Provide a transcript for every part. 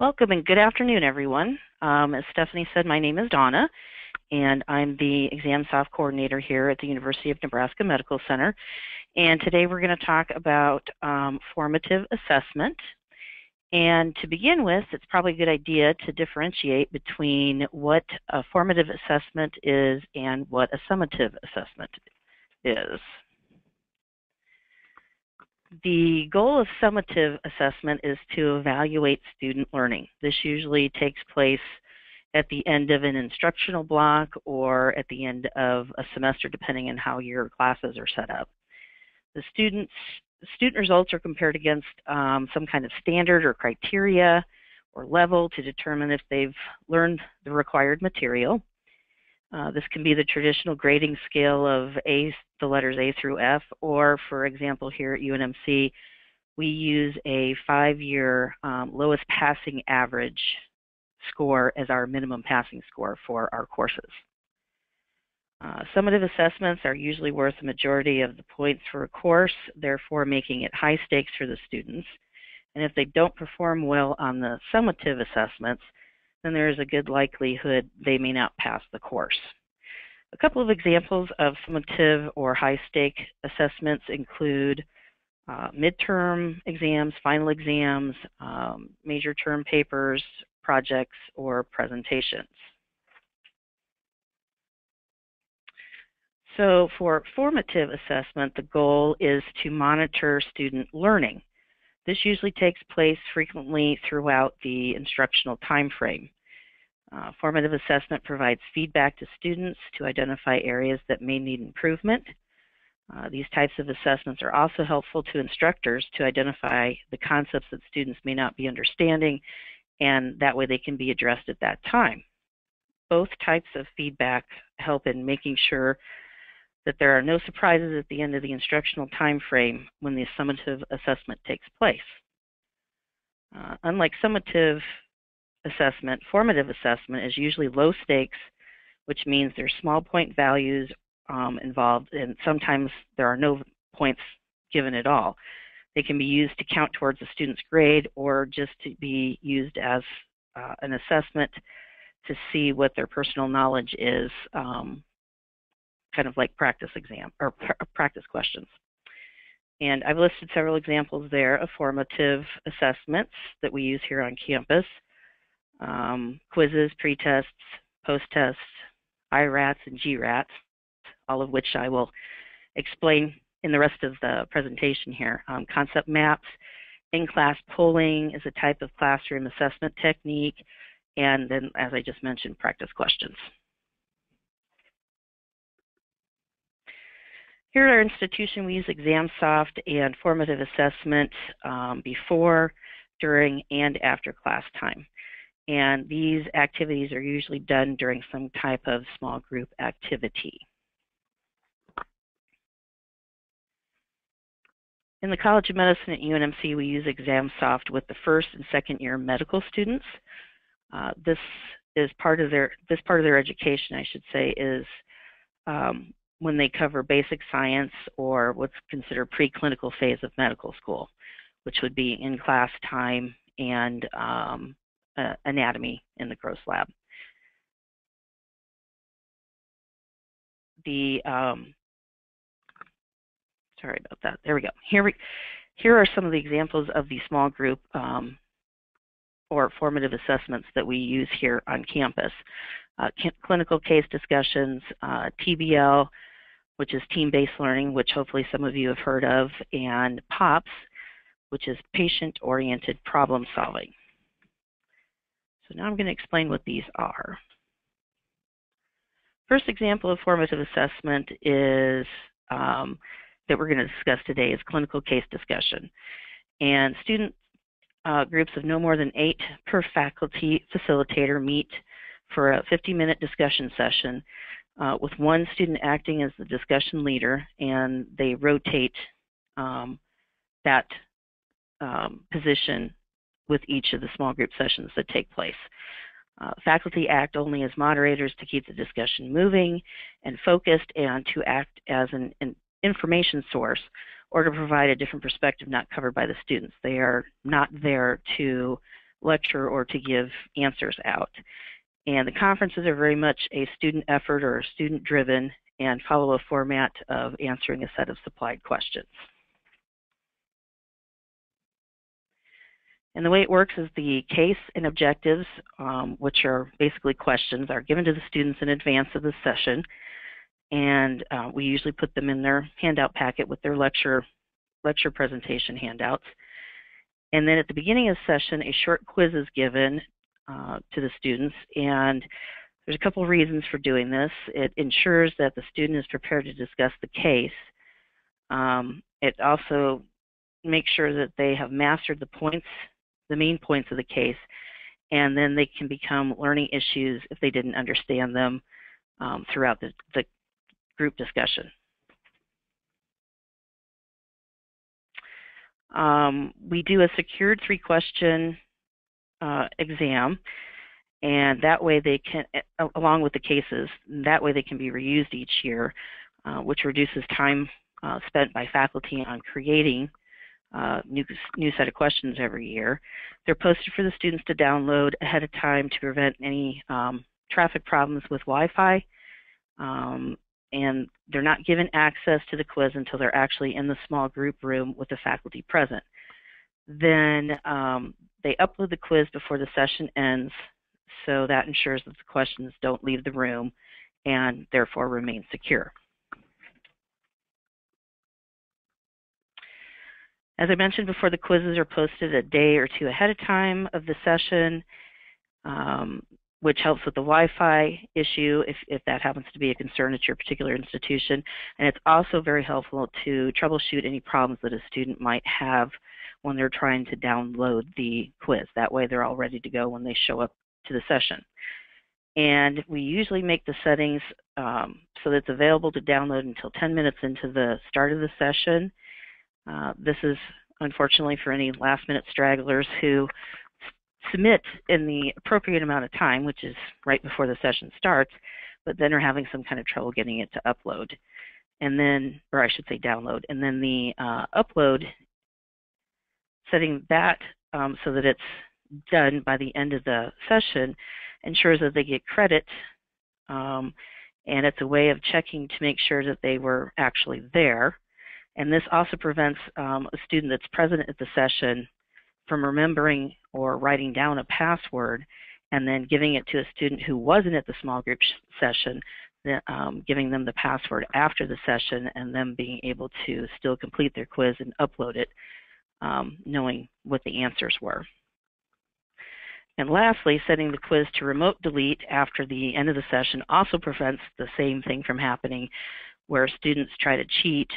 Welcome and good afternoon, everyone. As Stephanie said, my name is Donna, and I'm the ExamSoft coordinator here at the University of Nebraska Medical Center. And today we're going to talk about formative assessment. And to begin with, it's probably a good idea to differentiate between what a formative assessment is and what a summative assessment is. The goal of summative assessment is to evaluate student learning. This usually takes place at the end of an instructional block or at the end of a semester, depending on how your classes are set up. The student results are compared against some kind of standard or criteria or level to determine if they've learned the required material. This can be the traditional grading scale of the letters A through F, or for example here at UNMC, we use a 5-year lowest passing average score as our minimum passing score for our courses. Summative assessments are usually worth the majority of the points for a course, therefore making it high stakes for the students. And if they don't perform well on the summative assessments, then there is a good likelihood they may not pass the course. A couple of examples of summative or high-stake assessments include midterm exams, final exams, major term papers, projects, or presentations. So for formative assessment, the goal is to monitor student learning. This usually takes place frequently throughout the instructional time frame. Formative assessment provides feedback to students to identify areas that may need improvement. These types of assessments are also helpful to instructors to identify the concepts that students may not be understanding, and that way they can be addressed at that time. Both types of feedback help in making sure that there are no surprises at the end of the instructional time frame when the summative assessment takes place. Unlike summative assessment, formative assessment is usually low stakes, which means there's small point values involved, and sometimes there are no points given at all. They can be used to count towards a student's grade or just to be used as an assessment to see what their personal knowledge is, kind of like practice exam or practice questions. And I've listed several examples there of formative assessments that we use here on campus. Quizzes, pretests, posttests, IRATs, and GRATs, all of which I will explain in the rest of the presentation here. Concept maps, in-class polling is a type of classroom assessment technique, and then, as I just mentioned, practice questions. Here at our institution, we use ExamSoft and formative assessment before, during, and after class time. And these activities are usually done during some type of small group activity. In the College of Medicine at UNMC, we use ExamSoft with the first and second year medical students. This part of their education, I should say, is when they cover basic science or what's considered preclinical phase of medical school, which would be in-class time and anatomy in the gross lab. Sorry about that. There we go. Here are some of the examples of the small group or formative assessments that we use here on campus. Clinical case discussions, TBL, which is Team-Based Learning, which hopefully some of you have heard of, and POPS, which is Patient-Oriented Problem Solving. So now I'm going to explain what these are. First example of formative assessment is that we're going to discuss today is clinical case discussion. And student groups of no more than 8 per faculty facilitator meet for a 50-minute discussion session with one student acting as the discussion leader, and they rotate that position with each of the small group sessions that take place. Faculty act only as moderators to keep the discussion moving and focused, and to act as an information source or to provide a different perspective not covered by the students. They are not there to lecture or to give answers out. And the conferences are very much a student effort or student-driven and follow a format of answering a set of supplied questions. And the way it works is the case and objectives, which are basically questions, are given to the students in advance of the session. And we usually put them in their handout packet with their lecture presentation handouts. And then at the beginning of the session, a short quiz is given to the students. And there's a couple reasons for doing this. It ensures that the student is prepared to discuss the case. It also makes sure that they have mastered the main points of the case, and then they can become learning issues if they didn't understand them throughout the group discussion. We do a secured 3-question exam, and that way they can, along with the cases, that way they can be reused each year, which reduces time spent by faculty on creating new set of questions every year. They're posted for the students to download ahead of time to prevent any traffic problems with Wi-Fi, and they're not given access to the quiz until they're actually in the small group room with the faculty present. Then they upload the quiz before the session ends, so that ensures that the questions don't leave the room and therefore remain secure. As I mentioned before, the quizzes are posted a day or two ahead of time of the session, which helps with the Wi-Fi issue if that happens to be a concern at your particular institution. And it's also very helpful to troubleshoot any problems that a student might have when they're trying to download the quiz. That way they're all ready to go when they show up to the session. And we usually make the settings so that it's available to download until 10 minutes into the start of the session. This is unfortunately for any last-minute stragglers who submit in the appropriate amount of time, which is right before the session starts, but then are having some kind of trouble getting it to upload. And then, or I should say download, and then the upload, setting that so that it's done by the end of the session ensures that they get credit, and it's a way of checking to make sure that they were actually there. And this also prevents a student that's present at the session from remembering or writing down a password and then giving it to a student who wasn't at the small group session, giving them the password after the session and them being able to still complete their quiz and upload it, knowing what the answers were. And lastly, setting the quiz to remote delete after the end of the session also prevents the same thing from happening where students try to cheat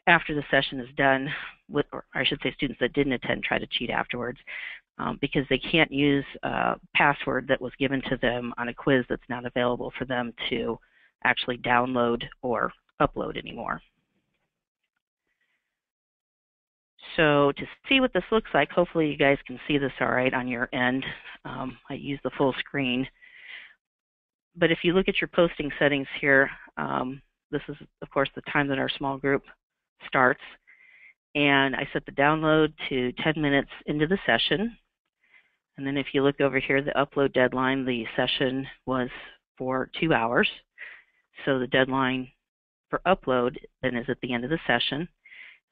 after the session is done, or I should say students that didn't attend try to cheat afterwards because they can't use a password that was given to them on a quiz that's not available for them to actually download or upload anymore. So to see what this looks like, hopefully you guys can see this all right on your end. I use the full screen. But if you look at your posting settings here, this is, of course, the time that our small group starts. And I set the download to 10 minutes into the session. And then if you look over here, the upload deadline, the session was for 2 hours. So the deadline for upload then is at the end of the session.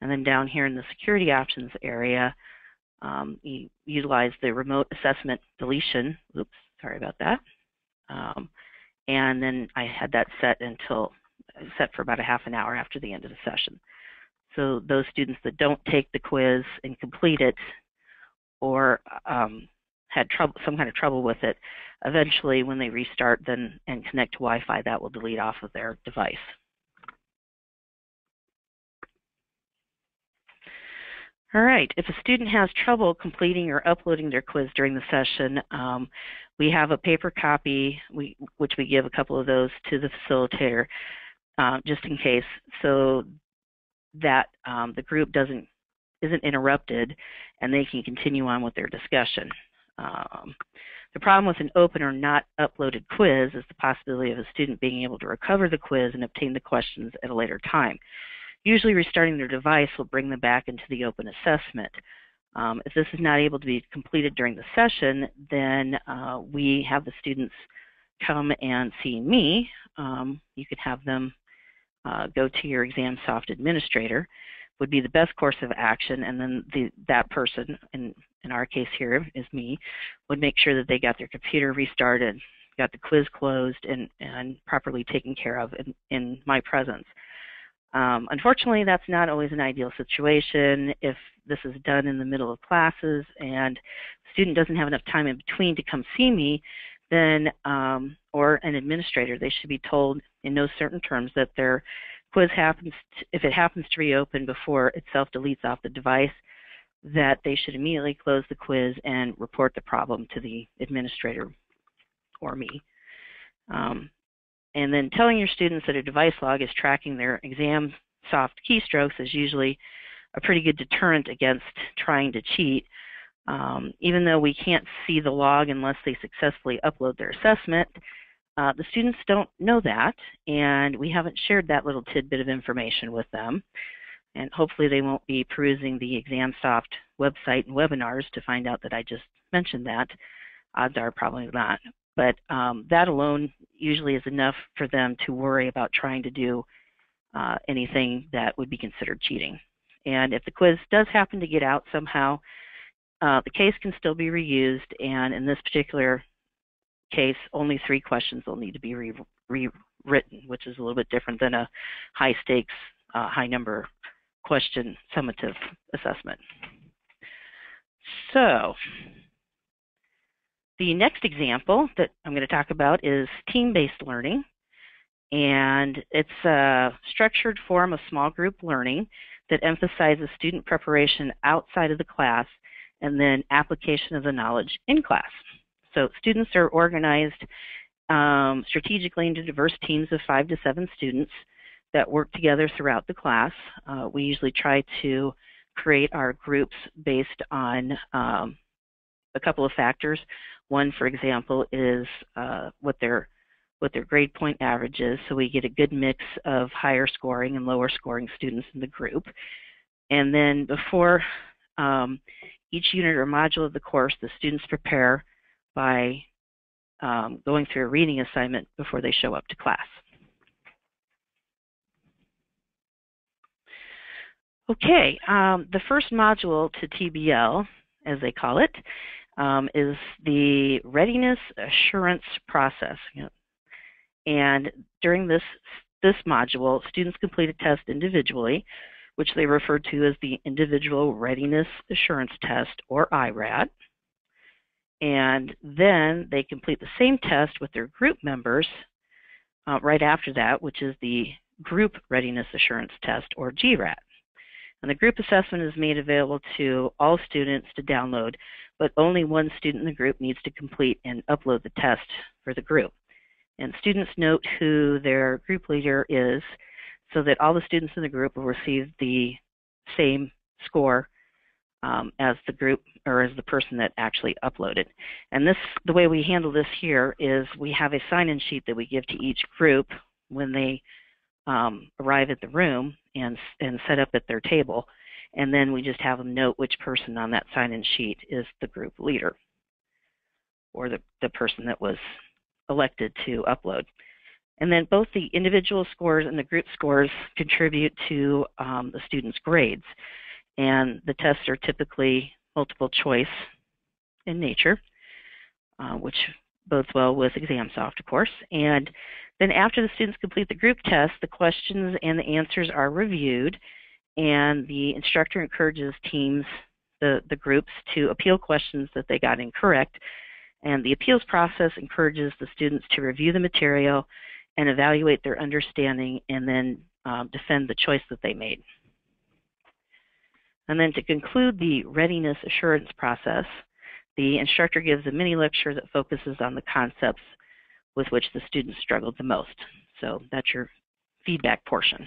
And then down here in the security options area, you utilize the remote assessment deletion. Oops, sorry about that. And then I had that set for about a half an hour after the end of the session. So those students that don't take the quiz and complete it or had some kind of trouble with it, eventually when they restart then and connect to Wi-Fi, that will delete off of their device. All right, if a student has trouble completing or uploading their quiz during the session, we have a paper copy, which we give a couple of those to the facilitator just in case, so that the group isn't interrupted and they can continue on with their discussion. The problem with an open or not uploaded quiz is the possibility of a student being able to recover the quiz and obtain the questions at a later time. Usually restarting their device will bring them back into the open assessment. If this is not able to be completed during the session, then we have the students come and see me. You could have them go to your ExamSoft administrator, would be the best course of action, and then that person, in our case here is me, would make sure that they got their computer restarted, got the quiz closed, and properly taken care of in my presence. Unfortunately, that's not always an ideal situation. If this is done in the middle of classes and the student doesn't have enough time in between to come see me, then, or an administrator, they should be told in no certain terms that their quiz happens, if it happens to reopen before it self-deletes off the device, that they should immediately close the quiz and report the problem to the administrator or me. And then telling your students that a device log is tracking their ExamSoft keystrokes is usually a pretty good deterrent against trying to cheat. Even though we can't see the log unless they successfully upload their assessment, the students don't know that, and we haven't shared that little tidbit of information with them. And hopefully they won't be perusing the ExamSoft website and webinars to find out that I just mentioned that. Odds are probably not. But that alone usually is enough for them to worry about trying to do anything that would be considered cheating. And if the quiz does happen to get out somehow, the case can still be reused, and in this particular case, only 3 questions will need to be rewritten, which is a little bit different than a high-stakes, high-number question summative assessment. So, the next example that I'm going to talk about is team-based learning, and it's a structured form of small group learning that emphasizes student preparation outside of the class and then application of the knowledge in class. So students are organized strategically into diverse teams of 5 to 7 students that work together throughout the class. We usually try to create our groups based on a couple of factors. One, for example, is what their grade point average is, so we get a good mix of higher scoring and lower scoring students in the group. And then before each unit or module of the course, the students prepare by going through a reading assignment before they show up to class. Okay, the first module to TBL, as they call it, is the Readiness Assurance Process. And during this module, students complete a test individually, which they refer to as the Individual Readiness Assurance Test, or IRAT. And then they complete the same test with their group members right after that, which is the Group Readiness Assurance Test, or GRAT. And the group assessment is made available to all students to download, but only one student in the group needs to complete and upload the test for the group. And students note who their group leader is so that all the students in the group will receive the same score as the group, or as the person that actually uploaded. And the way we handle this here is we have a sign-in sheet that we give to each group when they arrive at the room and set up at their table. And then we just have them note which person on that sign-in sheet is the group leader, or the person that was elected to upload. And then both the individual scores and the group scores contribute to the students' grades. And the tests are typically multiple choice in nature, which bodes well with ExamSoft, of course. And then after the students complete the group test, the questions and the answers are reviewed, and the instructor encourages teams, the groups, to appeal questions that they got incorrect. And the appeals process encourages the students to review the material and evaluate their understanding, and then defend the choice that they made. And then to conclude the readiness assurance process, the instructor gives a mini lecture that focuses on the concepts with which the students struggled the most. So that's your feedback portion.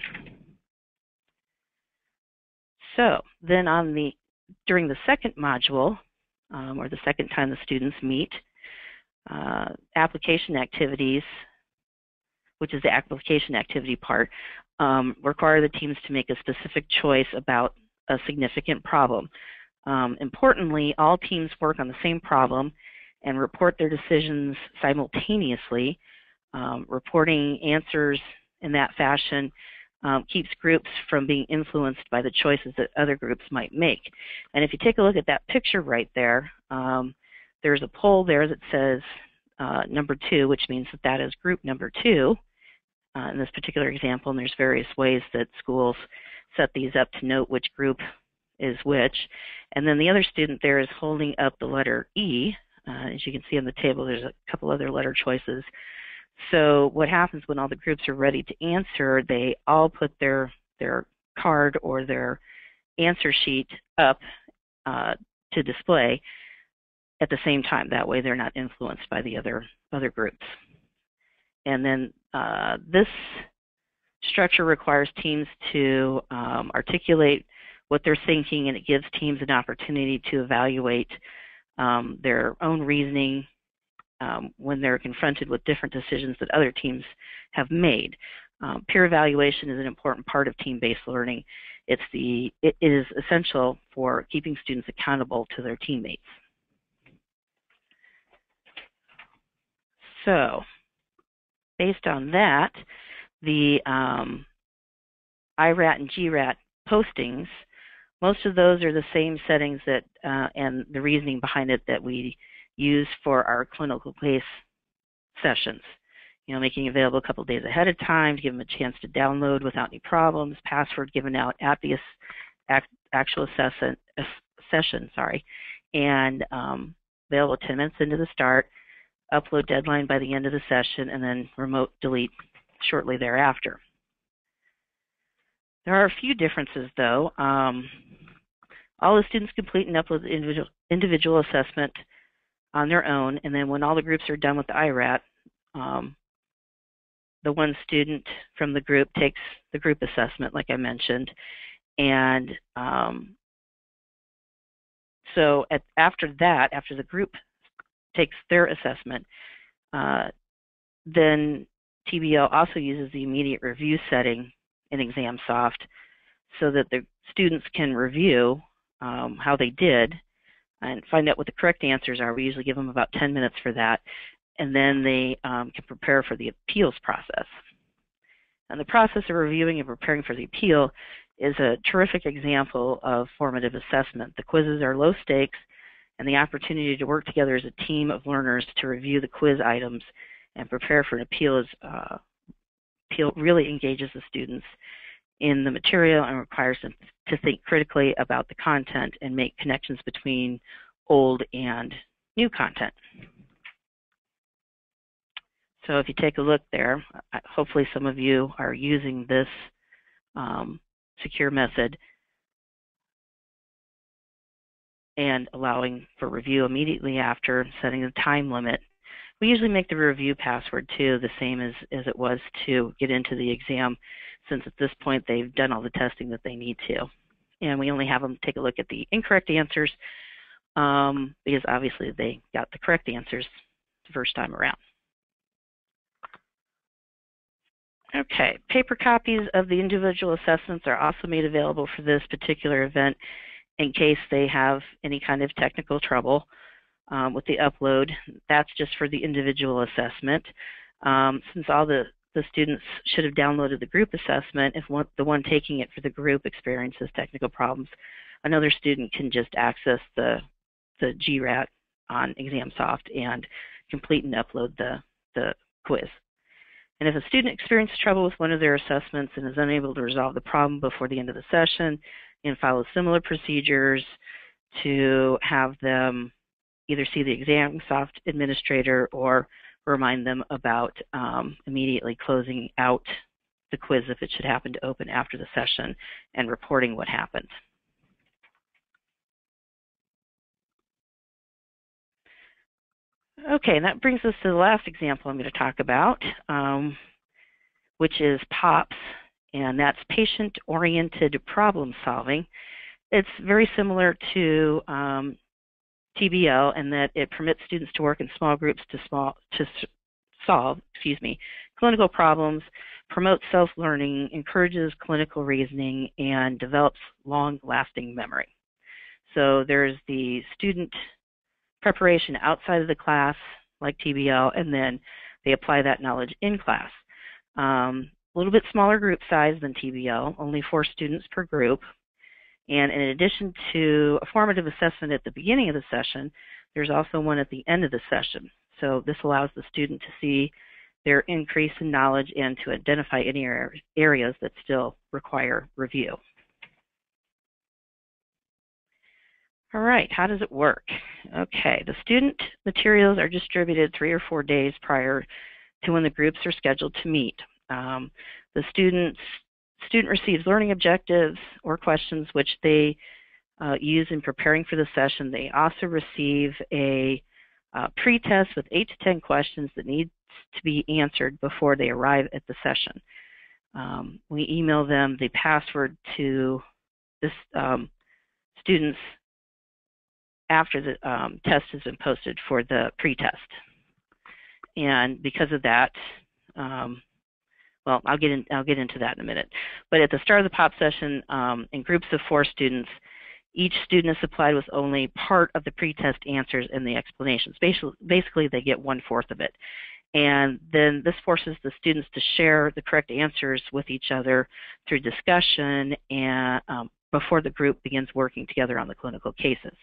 So then during the second module, or the second time the students meet, application activities, which is the application activity part, require the teams to make a specific choice about a significant problem. Importantly, all teams work on the same problem and report their decisions simultaneously. Reporting answers in that fashion keeps groups from being influenced by the choices that other groups might make. And if you take a look at that picture right there, there's a poll there that says number 2, which means that that is group number 2 in this particular example, and there's various ways that schools set these up to note which group is which. And then the other student there is holding up the letter E. As you can see on the table, there's a couple other letter choices. So what happens when all the groups are ready to answer, they all put their card or their answer sheet up to display at the same time. That way they're not influenced by the other groups. And then this structure requires teams to articulate what they're thinking, and it gives teams an opportunity to evaluate their own reasoning when they're confronted with different decisions that other teams have made. Peer evaluation is an important part of team-based learning. It is essential for keeping students accountable to their teammates. So, based on that, the IRAT and GRAT postings, most of those are the same settings that and the reasoning behind it that we use for our clinical case sessions. You know, making available a couple days ahead of time to give them a chance to download without any problems, password given out at the actual session, and available 10 minutes into the start, upload deadline by the end of the session, and then remote delete shortly thereafter. There are a few differences, though. All the students complete and upload the individual assessment on their own, and then when all the groups are done with the IRAT, the one student from the group takes the group assessment, like I mentioned, and so after that, after the group takes their assessment, then TBL also uses the immediate review setting in ExamSoft so that the students can review how they did and find out what the correct answers are. We usually give them about 10 minutes for that, and then they can prepare for the appeals process. And the process of reviewing and preparing for the appeal is a terrific example of formative assessment. The quizzes are low stakes, and the opportunity to work together as a team of learners to review the quiz items and prepare for an appeal really engages the students in the material and requires them to think critically about the content and make connections between old and new content. So if you take a look there, hopefully some of you are using this secure method and allowing for review immediately after, setting a time limit. We usually make the review password too the same as it was to get into the exam, since at this point they've done all the testing that they need to. And we only have them take a look at the incorrect answers because obviously they got the correct answers the first time around. Okay, paper copies of the individual assessments are also made available for this particular event in case they have any kind of technical trouble with the upload. That's just for the individual assessment. Since all the students should have downloaded the group assessment, if the one taking it for the group experiences technical problems, another student can just access the GRAT on ExamSoft and complete and upload the quiz. And if a student experiences trouble with one of their assessments and is unable to resolve the problem before the end of the session, and follow similar procedures to have them either see the ExamSoft administrator or remind them about immediately closing out the quiz if it should happen to open after the session and reporting what happened. Okay, and that brings us to the last example I'm going to talk about, which is POPS, and that's patient-oriented problem solving. It's very similar to TBL in that it permits students to work in small groups to solve clinical problems, promotes self-learning, encourages clinical reasoning, and develops long-lasting memory. So there's the student preparation outside of the class, like TBL, and then they apply that knowledge in class. A little bit smaller group size than TBL, only 4 students per group. And in addition to a formative assessment at the beginning of the session, there's also one at the end of the session. So this allows the student to see their increase in knowledge and to identify any areas that still require review. All right, how does it work? Okay, the student materials are distributed 3 or 4 days prior to when the groups are scheduled to meet. The student receives learning objectives or questions which they use in preparing for the session. They also receive a pretest with 8 to 10 questions that need to be answered before they arrive at the session. We email them the password to this students after the test has been posted for the pretest. And because of that, well, I'll get into that in a minute. But at the start of the POP session, in groups of 4 students, each student is supplied with only part of the pretest answers and the explanations. Basically, they get 1/4 of it. And then this forces the students to share the correct answers with each other through discussion and before the group begins working together on the clinical cases.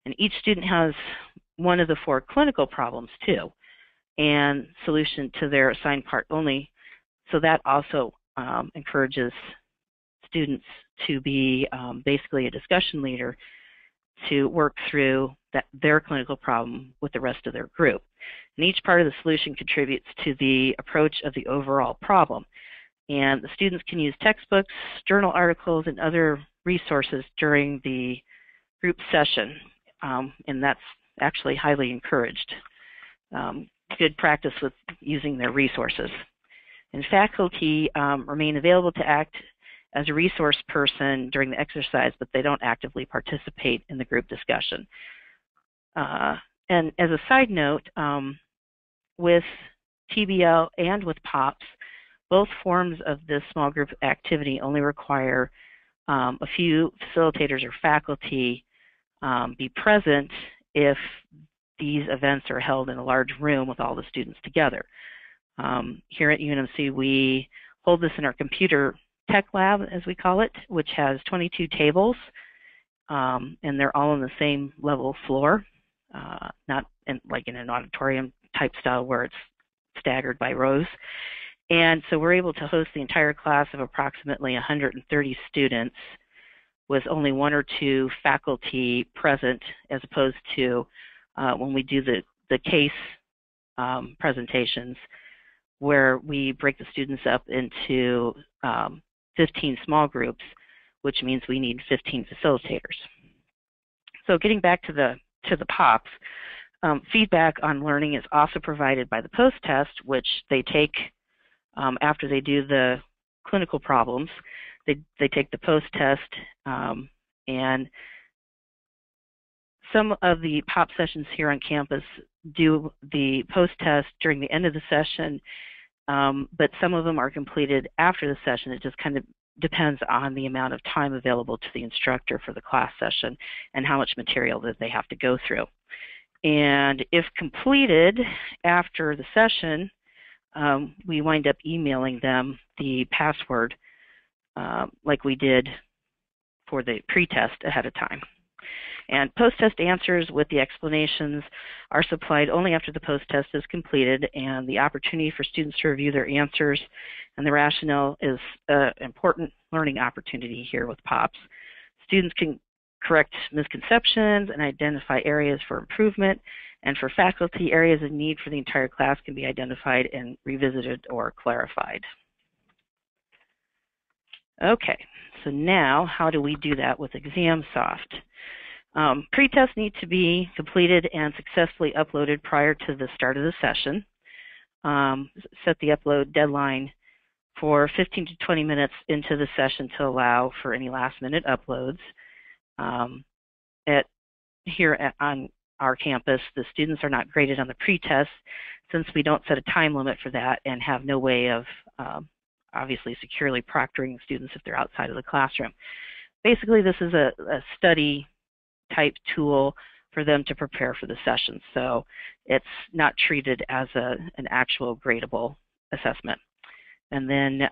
And each student has one of the 4 clinical problems too, and solution to their assigned part only. So that also encourages students to be basically a discussion leader to work through their clinical problem with the rest of their group. And each part of the solution contributes to the approach of the overall problem. And the students can use textbooks, journal articles, and other resources during the group session. And that's actually highly encouraged. Good practice with using their resources. And faculty remain available to act as a resource person during the exercise, but they don't actively participate in the group discussion. And as a side note, with TBL and with POPs, both forms of this small group activity only require a few facilitators or faculty be present if these events are held in a large room with all the students together. Here at UNMC, we hold this in our computer tech lab, as we call it, which has 22 tables, and they're all on the same level floor, not like in an auditorium type style where it's staggered by rows. And so we're able to host the entire class of approximately 130 students with only 1 or 2 faculty present, as opposed to when we do the case presentations, where we break the students up into 15 small groups, which means we need 15 facilitators. So getting back to the POPs, feedback on learning is also provided by the post-test, which they take after they do the clinical problems. They take the post-test, and some of the POP sessions here on campus do the post-test during the end of the session, but some of them are completed after the session. It just kind of depends on the amount of time available to the instructor for the class session and how much material that they have to go through. And if completed after the session, we wind up emailing them the password like we did for the pretest ahead of time. And post-test answers with the explanations are supplied only after the post-test is completed, and the opportunity for students to review their answers and the rationale is an important learning opportunity here with POPs. Students can correct misconceptions and identify areas for improvement, and for faculty, areas of need for the entire class can be identified and revisited or clarified. Okay, so now how do we do that with ExamSoft? Pretests need to be completed and successfully uploaded prior to the start of the session. Set the upload deadline for 15 to 20 minutes into the session to allow for any last-minute uploads. Here on our campus, the students are not graded on the pretest since we don't set a time limit for that and have no way of obviously securely proctoring students if they're outside of the classroom. Basically, this is a study type tool for them to prepare for the session. So it's not treated as an actual gradable assessment. And then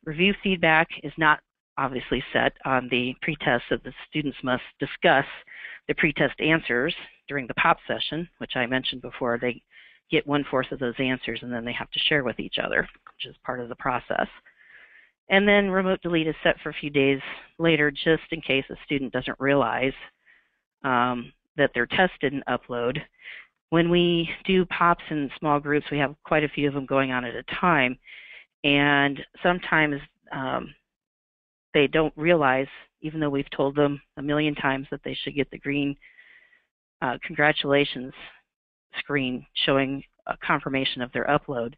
review feedback is not obviously set on the pretest, so the students must discuss the pretest answers during the POP session, which I mentioned before. They get 1/4 of those answers and then they have to share with each other, which is part of the process. And then remote delete is set for a few days later, just in case a student doesn't realize that their test didn't upload. When we do POPs in small groups, we have quite a few of them going on at a time, and sometimes they don't realize, even though we've told them a million times that they should get the green congratulations screen showing a confirmation of their upload.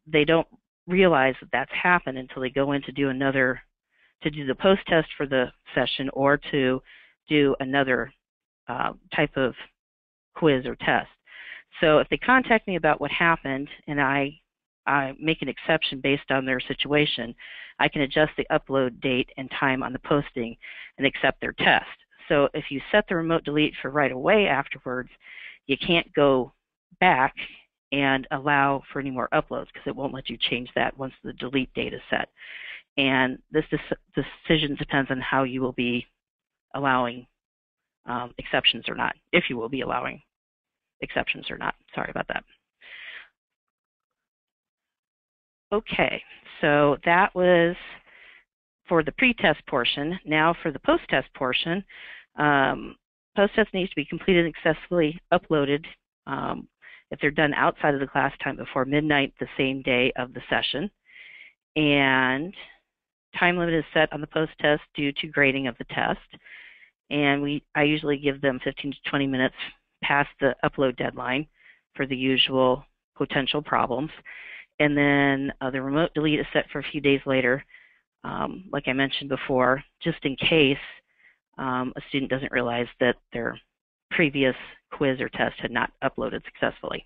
They don't realize that that's happened until they go in to do the post test for the session or to do another type of quiz or test. So if they contact me about what happened and I make an exception based on their situation, I can adjust the upload date and time on the posting and accept their test. So if you set the remote delete for right away afterwards, you can't go back and allow for any more uploads because it won't let you change that once the delete date is set. And this decision depends on how you will be allowing exceptions or not, if you will be allowing exceptions or not. Sorry about that. Okay, so that was for the pretest portion. Now for the post-test portion, post-test needs to be completed and successfully uploaded if they're done outside of the class time before midnight the same day of the session. And time limit is set on the post-test due to grading of the test. And I usually give them 15 to 20 minutes past the upload deadline for the usual potential problems. And then the remote delete is set for a few days later, like I mentioned before, just in case a student doesn't realize that their previous quiz or test had not uploaded successfully.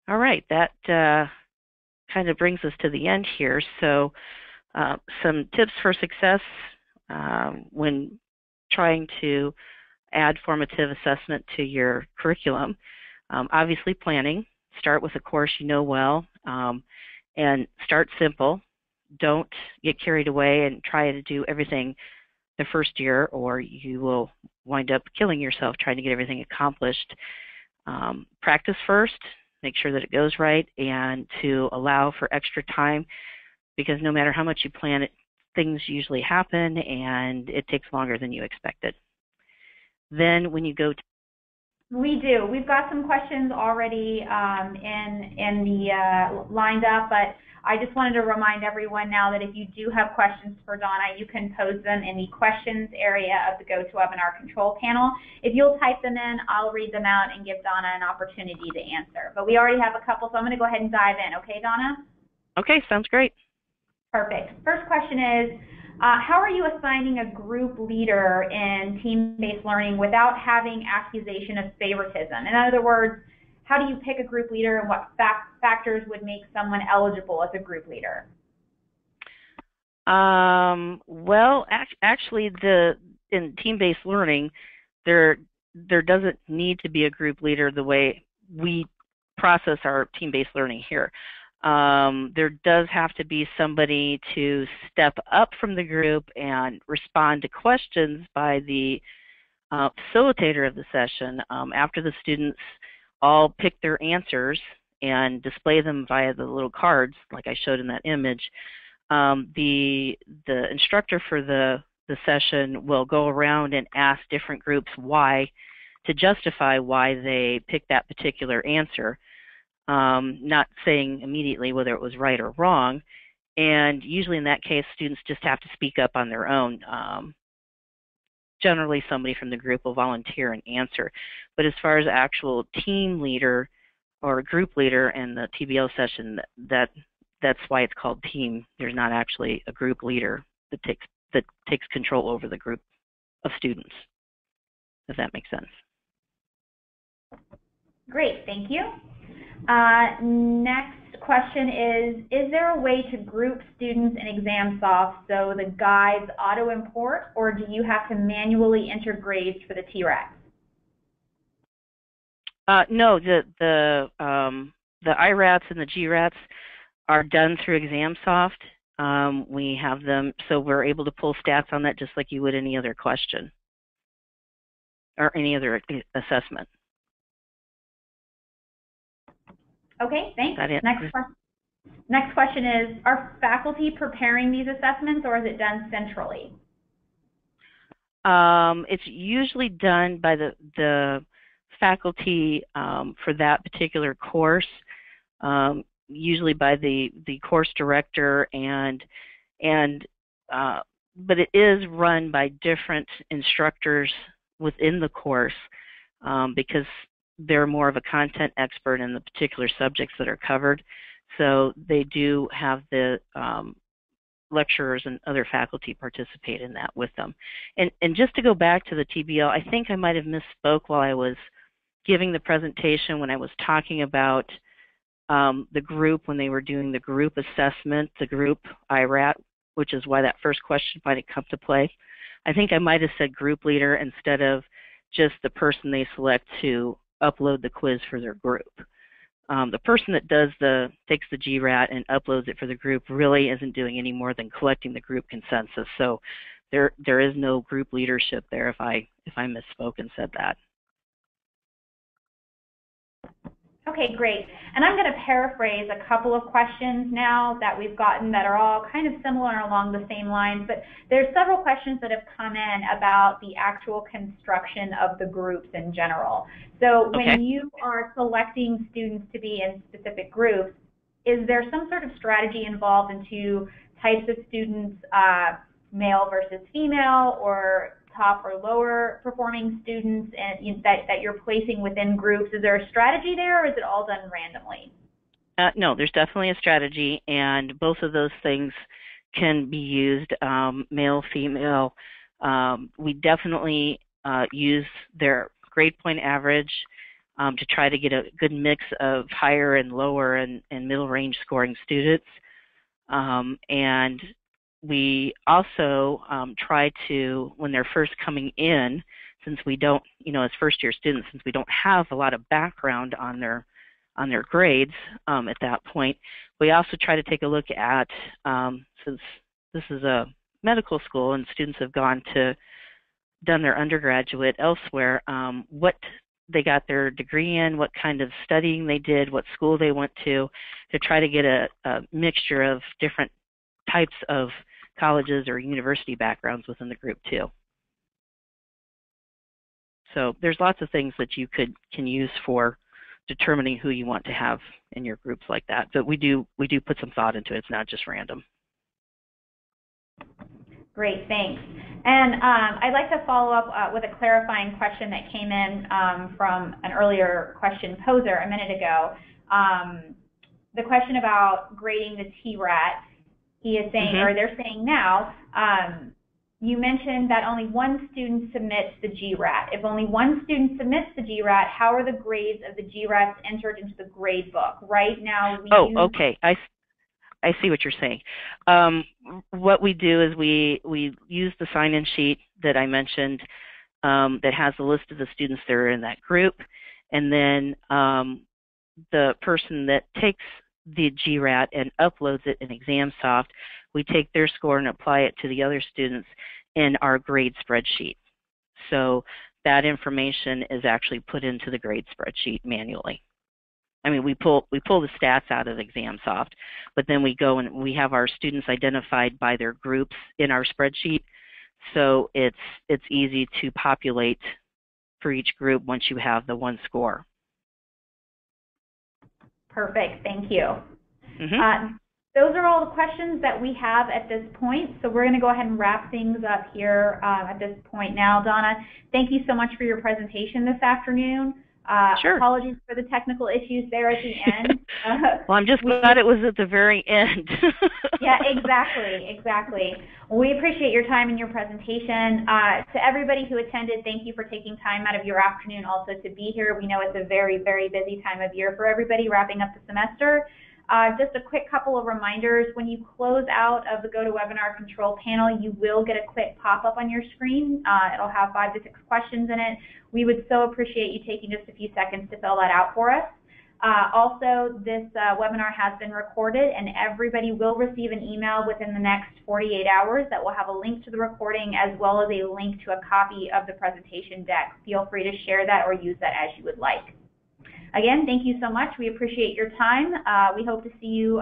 All right, that kind of brings us to the end here. So some tips for success when trying to add formative assessment to your curriculum. Obviously planning. Start with a course you know well and start simple. Don't get carried away and try to do everything the first year, or you will wind up killing yourself trying to get everything accomplished. Practice first, make sure that it goes right, and to allow for extra time, because no matter how much you plan it, things usually happen and it takes longer than you expected. Then when you go to We do. We've got some questions already in the lined up, but I just wanted to remind everyone now that if you do have questions for Donna, you can pose them in the questions area of the GoToWebinar control panel. If you'll type them in, I'll read them out and give Donna an opportunity to answer. But we already have a couple, so I'm going to go ahead and dive in. Okay, Donna? Okay, sounds great. Perfect. First question is, how are you assigning a group leader in team-based learning without having accusation of favoritism? In other words, how do you pick a group leader and what factors would make someone eligible as a group leader? Well, actually, in team-based learning, there doesn't need to be a group leader the way we process our team-based learning here. There does have to be somebody to step up from the group and respond to questions by the facilitator of the session after the students all pick their answers and display them via the little cards like I showed in that image. The instructor for the session will go around and ask different groups why, to justify why they picked that particular answer. Not saying immediately whether it was right or wrong, and usually in that case students just have to speak up on their own. Generally somebody from the group will volunteer and answer, but as far as actual team leader or group leader in the TBL session, that's why it's called team. There's not actually a group leader that takes control over the group of students, if that makes sense. Great, thank you. Next question is there a way to group students in ExamSoft so the guides auto-import, or do you have to manually enter grades for the TRATs? No, the IRATs and the GRATs are done through ExamSoft. We have them, so we're able to pull stats on that just like you would any other question or any other assessment. Okay, thanks. Next question is, are faculty preparing these assessments, or is it done centrally? It's usually done by the faculty for that particular course, usually by the course director, but it is run by different instructors within the course because they're more of a content expert in the particular subjects that are covered. So they do have the lecturers and other faculty participate in that with them. And just to go back to the TBL, I think I might have misspoke while I was giving the presentation when I was talking about the group when they were doing the group assessment, the group IRAT, which is why that first question might have come to play. I think I might have said group leader instead of just the person they select to upload the quiz for their group. The person that takes the GRAT and uploads it for the group really isn't doing any more than collecting the group consensus. So there is no group leadership there if I misspoke and said that. Okay, great. And I'm going to paraphrase a couple of questions now that we've gotten that are all kind of similar along the same lines, but there's several questions that have come in about the actual construction of the groups in general. So when you are selecting students to be in specific groups, is there some sort of strategy involved into types of students, male versus female, or top or lower performing students and that you're placing within groups? Is there a strategy there, or is it all done randomly? No, there's definitely a strategy, and both of those things can be used, male, female. We definitely use their grade point average to try to get a good mix of higher and lower and middle range scoring students. And we also try to, when they're first coming in, since we don't, as first-year students, since we don't have a lot of background on their grades at that point, we also try to take a look at, since this is a medical school and students have done their undergraduate elsewhere, what they got their degree in, what kind of studying they did, what school they went to try to get a mixture of different types of colleges or university backgrounds within the group too. So there's lots of things that you can use for determining who you want to have in your groups like that. But we do put some thought into it. It's not just random. Great, thanks. And I'd like to follow up with a clarifying question that came in from an earlier question poser a minute ago. The question about grading the TRAT. He is saying, or they're saying now, you mentioned that only one student submits the GRAT. If only one student submits the GRAT, how are the grades of the GRATs entered into the grade book? Right now, okay. I see what you're saying. What we do is we use the sign-in sheet that I mentioned that has the list of the students that are in that group, and then the person that takes the GRAT and uploads it in ExamSoft, we take their score and apply it to the other students in our grade spreadsheet. So that information is actually put into the grade spreadsheet manually. I mean, we pull the stats out of ExamSoft, but then we go and we have our students identified by their groups in our spreadsheet. So it's easy to populate for each group once you have the one score. Perfect, thank you. Those are all the questions that we have at this point, so we're going to go ahead and wrap things up here at this point now. Donna, thank you so much for your presentation this afternoon. Sure. Apologies for the technical issues there at the end. Well, I'm just glad it was at the very end. Yeah, exactly. We appreciate your time and your presentation. To everybody who attended, thank you for taking time out of your afternoon also to be here. We know it's a very, very busy time of year for everybody wrapping up the semester. Just a quick couple of reminders. When you close out of the GoToWebinar control panel, you will get a quick pop-up on your screen. It'll have 5 to 6 questions in it. We would so appreciate you taking just a few seconds to fill that out for us. Also, this webinar has been recorded, and everybody will receive an email within the next 48 hours that will have a link to the recording as well as a link to a copy of the presentation deck. Feel free to share that or use that as you would like. Again, thank you so much. We appreciate your time. We hope to see you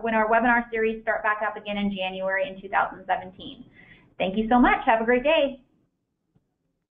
when our webinar series start back up again in January in 2017. Thank you so much. Have a great day.